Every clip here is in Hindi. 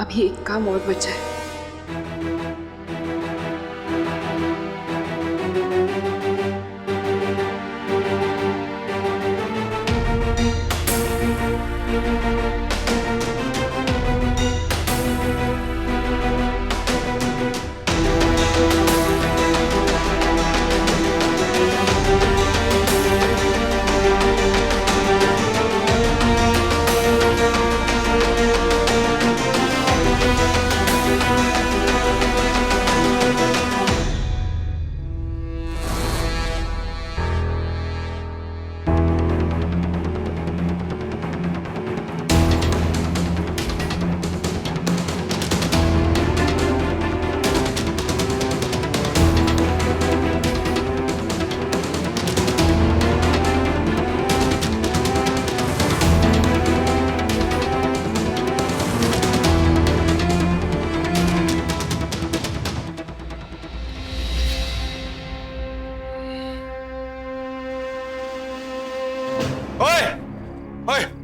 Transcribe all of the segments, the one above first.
अभी एक काम और बचा है।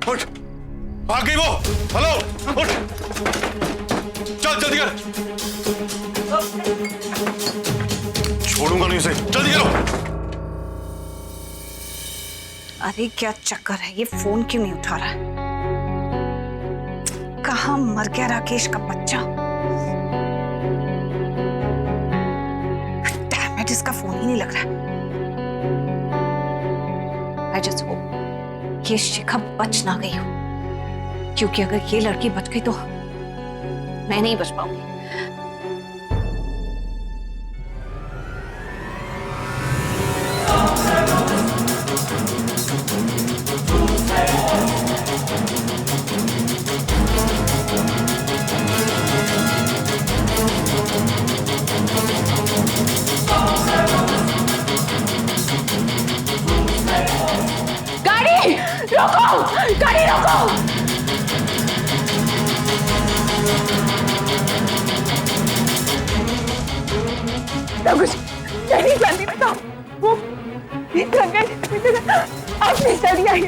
उठ, भाग गई वो। हेलो, उठ, चल जल्दी कर। छोड़ूंगा नहीं उसे, जल्दी करो। अरे क्या चक्कर है, ये फोन क्यों नहीं उठा रहा है? कहाँ मर गया राकेश का बच्चा? डैम इट, इसका फोन ही नहीं लग रहा। आई जस्ट होप ये शिखा बच ना गई हो, क्योंकि अगर ये लड़की बच गई तो मैं नहीं बच पाऊंगी। गाड़ी रोको, गाड़ी रोको। कुछ नहीं जानती मैं तो वो आपने चली आई।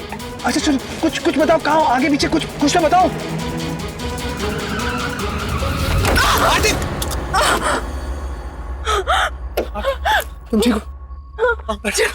अच्छा चलो कुछ बताओ, कहाँ आगे पीछे कुछ तो बताओ। तुम ठीक हो? चल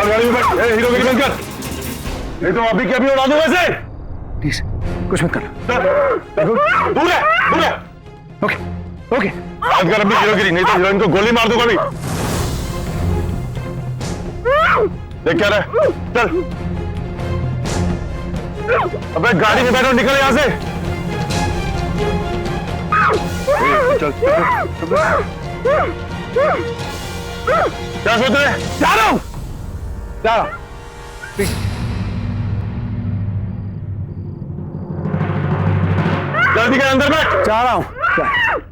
गाड़ी में बैठ, हीरोगिरी बंद कर, नहीं तो अभी के अभी उड़ा दूंगा इसे। प्लीज कुछ मत करना। दूर है, दूर है। ओके ओके, बंद कर अपनी हीरोगिरी, नहीं तो हीरोइन को गोली मार दूंगा अभी। देख क्या रहा है, चल। अबे गाड़ी में बैठो, निकल यहाँ से। चल क्या सोच रहे? जा रहा हूँ प्लीज। जल्दी कर, अंदर बैठ। जा रहा हूँ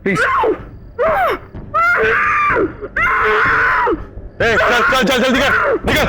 प्लीज। चल चल चल जल्दी कर, निकल।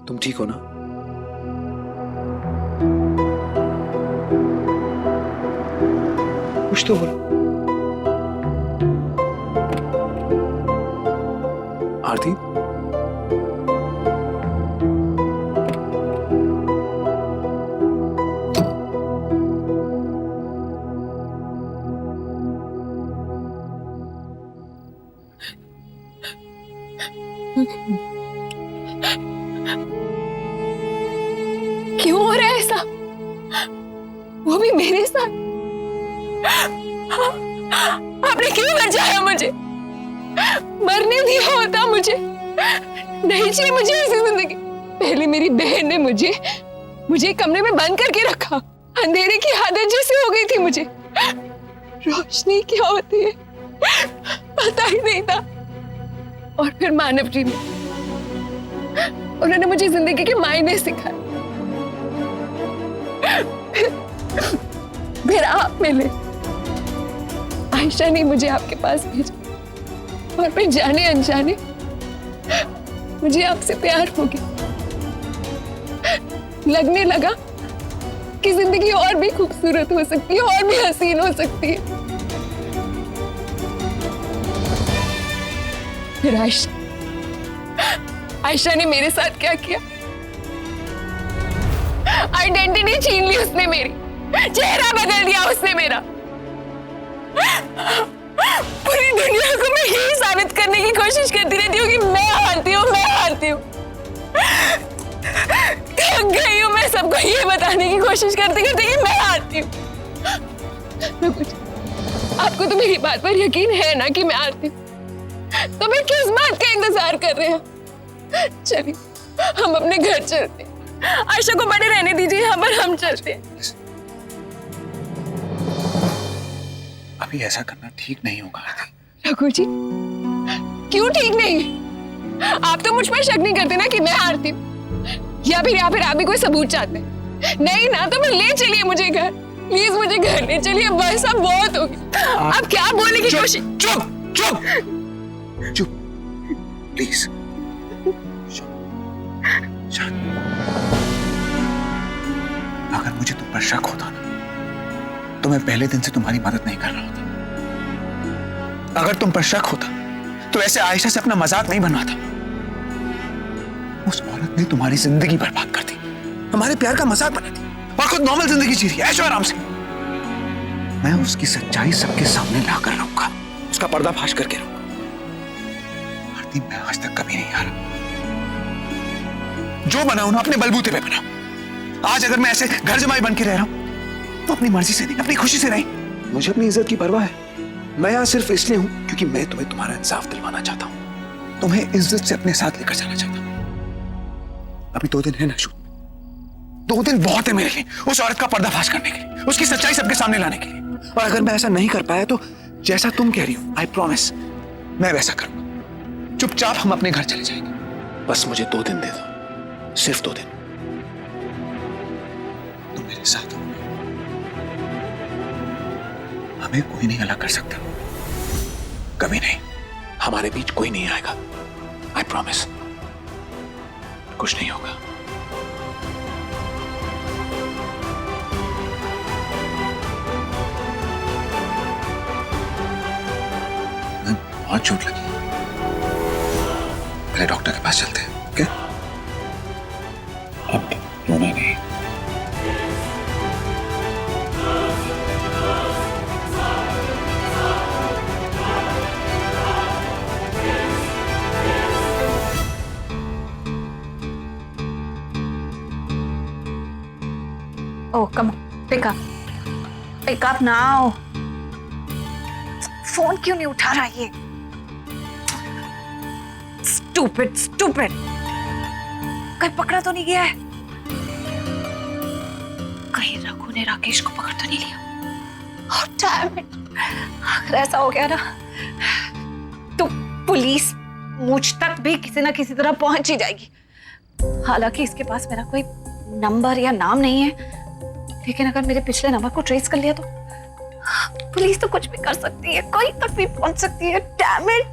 तुम ठीक हो ना? कुछ तो बोलो। आरती, क्यों हो रहा है ऐसा? वो भी मेरे साथ। आपने क्यों बचाया मुझे? मरने दिया होता मुझे। नहीं चाहिए मुझे ऐसी जिंदगी। पहले मेरी बहन ने मुझे कमरे में बंद करके रखा। अंधेरे की आदत जैसे हो गई थी मुझे। रोशनी क्या होती है पता ही नहीं था। और फिर मानव जी ने उन्होंने मुझे जिंदगी के मायने सिखाए। फिर आप मिले। आयशा ने मुझे आपके पास भेजा और फिर जाने अनजाने मुझे आपसे प्यार हो गया। लगने लगा कि जिंदगी और भी खूबसूरत हो सकती है, और भी हसीन हो सकती है। फिर आयशा ने मेरे साथ क्या किया? आइडेंटिटी छीन ली उसने मेरी। चेहरा बदल दिया उसने मेरा। पूरी दुनिया को मैं यही साबित करने की कोशिश करती रहती हूँ कि मैं हारती हूँ, मैं हारती हूँ। थक गई हूँ मैं सबको ये बताने की कोशिश करते करते कि मैं हारती हूँ। आपको तो मेरी बात पर यकीन है ना कि मैं हारती हूँ? तो मैं किस बात का इंतजार कर रहे हैं? चलिए हम अपने घर चलते हैं। आयशा को बड़े रहने दीजिए, यहाँ पर हम चलते हैं। अभी ऐसा करना ठीक नहीं होगा आरती। रघु जी, क्यों ठीक नहीं? आप तो मुझ पर शक नहीं करते ना कि मैं हारती हूँ? या फिर आप भी कोई सबूत चाहते हैं? नहीं ना, तो मैं ले चलिए मुझे घर। प्लीज मुझे घर ले चलिए, बस अब बहुत हो गया। आप क्या बोलने की कोशिश? चुप चुप चुप प्लीज। अगर मुझे तुम पर शक होता ना तो मैं पहले दिन से तुम्हारी मदद नहीं कर रहा होता। अगर तुम पर शक होता तो ऐसे आयशा से अपना मजाक नहीं बनवाता। उस औरत ने तुम्हारी जिंदगी बर्बाद कर दी, हमारे प्यार का मजाक बना दी और खुद नॉर्मल जिंदगी जी रही है ऐशो आराम से। मैं उसकी सच्चाई सबके सामने लाकर रहूंगा, उसका पर्दाफाश करके रहूंगा। आरती, मैं आज तक कभी नहीं हारा। जो बनाऊं ना अपने बलबूते पे बनाऊं। आज अगर मैं ऐसे घर जमाई बन के रह रहा हूं तो अपनी मर्जी से नहीं, अपनी खुशी से नहीं। मुझे अपनी इज्जत की परवाह है। मैं यहां सिर्फ इसलिए हूं क्योंकि मैं तुम्हें तुम्हारा इंसाफ दिलवाना चाहता हूं, तुम्हें इज्जत से अपने साथ लेकर जाना चाहता हूं। अभी 2 दिन है ना शूट, 2 दिन बहुत है मेरे लिए उस औरत का पर्दाफाश करने के लिए, उसकी सच्चाई सबके सामने लाने के लिए। और अगर मैं ऐसा नहीं कर पाया तो जैसा तुम कह रही हो, आई प्रॉमिस मैं वैसा करूंगा। चुपचाप हम अपने घर चले जाएंगे। बस मुझे 2 दिन दे दो, सिर्फ 2 दिन। तुम मेरे साथ हो, हमें कोई नहीं अलग कर सकता, कभी नहीं। हमारे बीच कोई नहीं आएगा, आई प्रॉमिस। कुछ नहीं होगा। बहुत चोट लगी, पहले डॉक्टर के पास चलते हैं, ओके? अब रोना नहीं। Oh, come on, pick up now. Phone क्यों नहीं उठा रहा ये? Stupid. कहीं पकड़ा तो नहीं गया है? कहीं रघु ने राकेश को पकड़ तो नहीं लिया? Oh, damn it. अगर ऐसा हो गया ना तो पुलिस मुझ तक भी किसी ना किसी तरह पहुंच ही जाएगी। हालांकि इसके पास मेरा कोई नंबर या नाम नहीं है, लेकिन अगर मेरे पिछले नंबर को ट्रेस कर लिया तो पुलिस तो कुछ भी कर सकती है, कोई तक भी पहुंच सकती है। Damn it.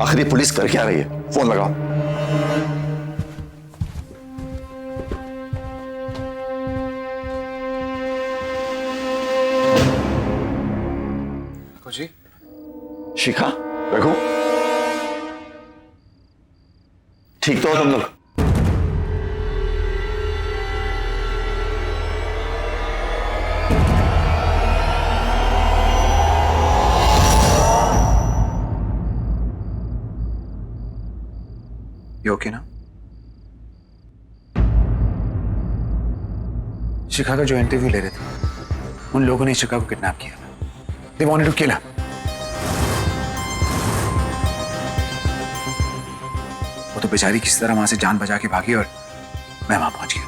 आखिर ये पुलिस कर क्या रही है? फोन लगाओ। जी शिखा, रघु, ठीक तो हो तुम लोग? ये ओके ना? शिखा का जो इंटरव्यू ले रहे थे, उन लोगों ने शिखा को किडनैप किया था। They wanted to kill her. वो तो बेचारी किसी तरह वहां से जान बचा के भागी और मैं वहां पहुंच गया।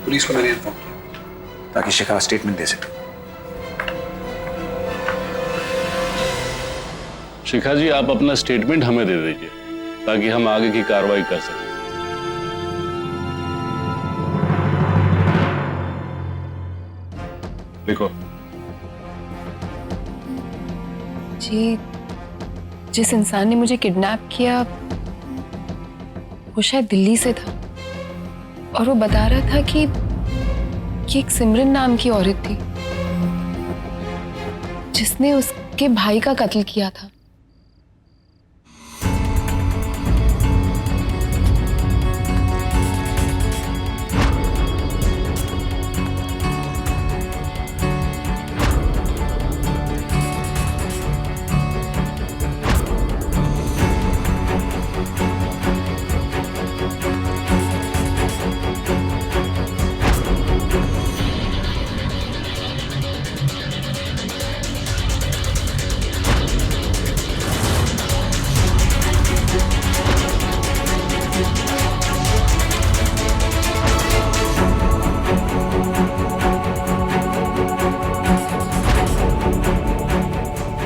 पुलिस को मैंने इन्फॉर्म किया ताकि शिखा स्टेटमेंट दे सके। शिखा जी, आप अपना स्टेटमेंट हमें दे दीजिए ताकि हम आगे की कार्रवाई कर सकें। देखो जी, जिस इंसान ने मुझे किडनैप किया वो शायद दिल्ली से था और वो बता रहा था कि एक सिमरन नाम की औरत थी जिसने उसके भाई का कत्ल किया था।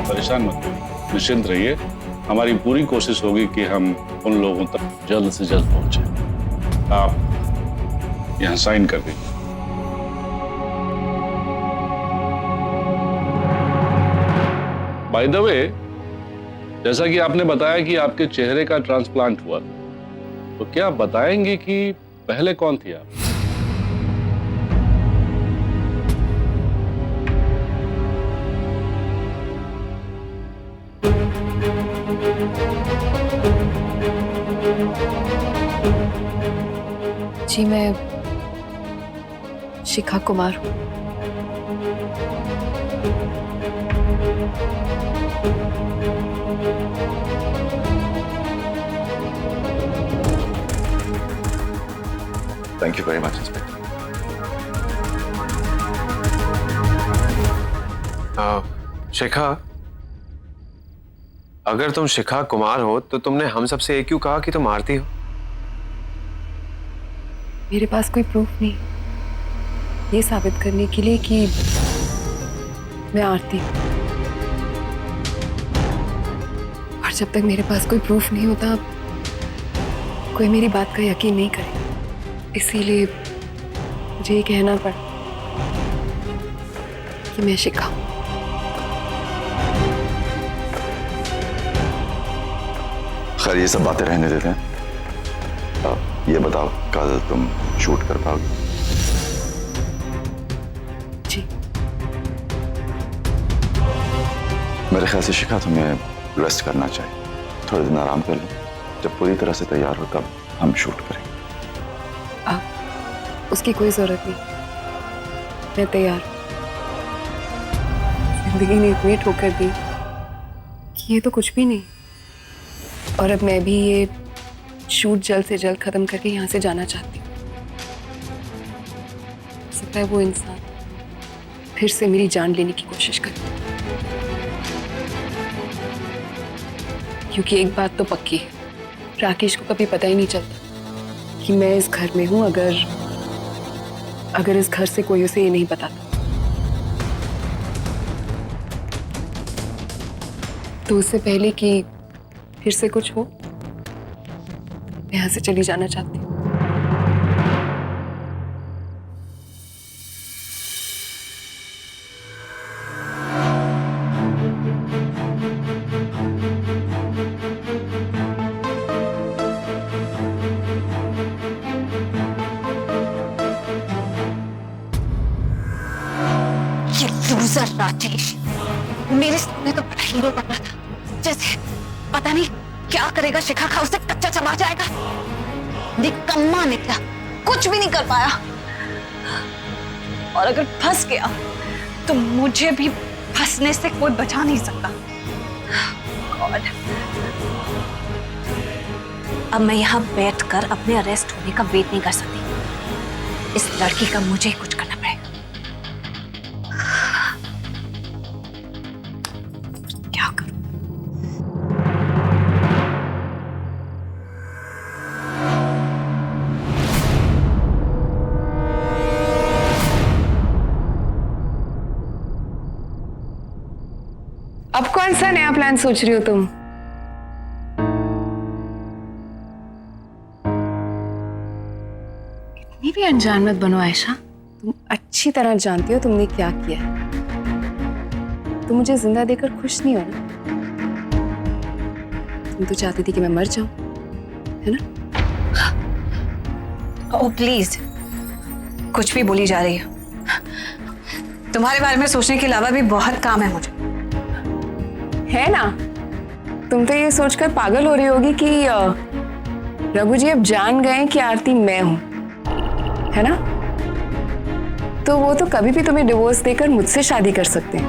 परेशान मत होइए, निश्चिंत रहिए। हमारी पूरी कोशिश होगी कि हम उन लोगों तक जल्द से जल्द पहुंचे। आप यहां साइन कर दीजिए। बाय द वे, जैसा कि आपने बताया कि आपके चेहरे का ट्रांसप्लांट हुआ, तो क्या आप बताएंगे कि पहले कौन थी आप? जी, मैं शिखा कुमार हूँ। Thank you very much inspector. Shikha, अगर तुम शिखा कुमार हो तो तुमने हम सबसे ये क्यों कहा कि तुम आरती हो? मेरे पास कोई प्रूफ नहीं ये साबित करने के लिए कि मैं आरती हूँ। और जब तक मेरे पास कोई प्रूफ नहीं होता, कोई मेरी बात का यकीन नहीं करेगा। इसीलिए मुझे ये कहना पड़ा कि मैं शिखा हूँ। खैर, ये सब बातें रहने देते हैं। ये बताओ, कल तुम शूट कर पाओगे? जी। मेरे ख्याल से शिखा तुम्हें रेस्ट करना चाहिए। थोड़े दिन आराम कर लो। जब पूरी तरह से तैयार हो तब हम शूट करेंगे। उसकी कोई जरूरत नहीं, मैं तैयार हूँ। जिंदगी ने इतनी ठोकर दी कि ये तो कुछ भी नहीं। और अब मैं भी ये शूट जल्द से जल्द खत्म करके यहाँ से जाना चाहती हूँ। सकता है वो इंसान फिर से मेरी जान लेने की कोशिश करे, क्योंकि एक बात तो पक्की है, राकेश को कभी पता ही नहीं चलता कि मैं इस घर में हूँ, अगर इस घर से कोई उसे ये नहीं बताता। तो उससे पहले कि फिर से कुछ हो, मैं यहाँ से चली जाना चाहती हूँ। तो पता ही नहीं पड़ रहा था, जैसे पता नहीं क्या करेगा शिखा का, उसे कच्चा चबा जाएगा। निकम्मा निकला, कुछ भी नहीं कर पाया। और अगर फंस गया तो मुझे भी फंसने से कोई बचा नहीं सकता। गॉड, अब मैं यहाँ बैठकर अपने अरेस्ट होने का वेट नहीं कर सकती। इस लड़की का मुझे कुछ करना पड़ेगा। क्या करूं? अब कौन सा नया प्लान सोच रही हो तुम? इतनी भी अनजान मत बनो आयशा। तुम अच्छी तरह जानती हो तुमने क्या किया है। तुम मुझे जिंदा देखकर खुश नहीं हो ना? तुम तो चाहती थी कि मैं मर जाऊं, है ना? ओह प्लीज, कुछ भी बोली जा रही है। तुम्हारे बारे में सोचने के अलावा भी बहुत काम है मुझे। है ना? तुम तो ये सोचकर पागल हो रही होगी कि रघु जी अब जान गए कि आरती मैं हूं, है ना? तो वो तो कभी भी तुम्हें डिवोर्स देकर मुझसे शादी कर सकते हैं।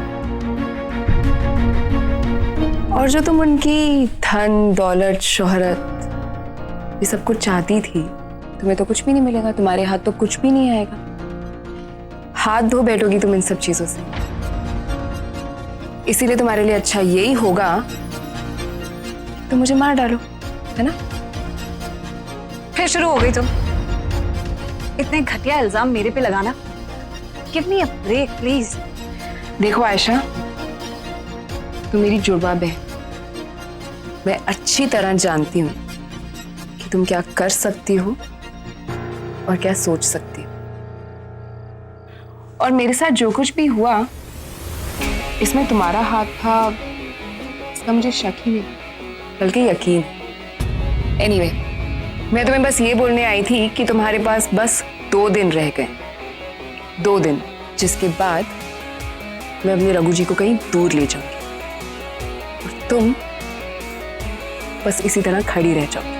और जो तुम उनकी धन दौलत शोहरत ये सब कुछ चाहती थी, तुम्हें तो कुछ भी नहीं मिलेगा। तुम्हारे हाथ तो कुछ भी नहीं आएगा। हाथ धो बैठोगी तुम इन सब चीजों से। इसीलिए तुम्हारे लिए अच्छा यही होगा तो मुझे मार डालो, है ना? फिर शुरू हो गई तुम इतने घटिया इल्जाम मेरे पे लगाना। Give me a break please. देखो आयशा, तुम मेरी जुड़वा बहन, मैं अच्छी तरह जानती हूँ कि तुम क्या कर सकती हो और क्या सोच सकती हो। और मेरे साथ जो कुछ भी हुआ इसमें तुम्हारा हाथ था, इसका मुझे शक ही नहीं बल्कि यकीन। एनीवे, मैं तुम्हें बस ये बोलने आई थी कि तुम्हारे पास बस 2 दिन रह गए। 2 दिन, जिसके बाद मैं अपने रघु जी को कहीं दूर ले जाऊंगी और तुम बस इसी तरह खड़ी रह जाओगी।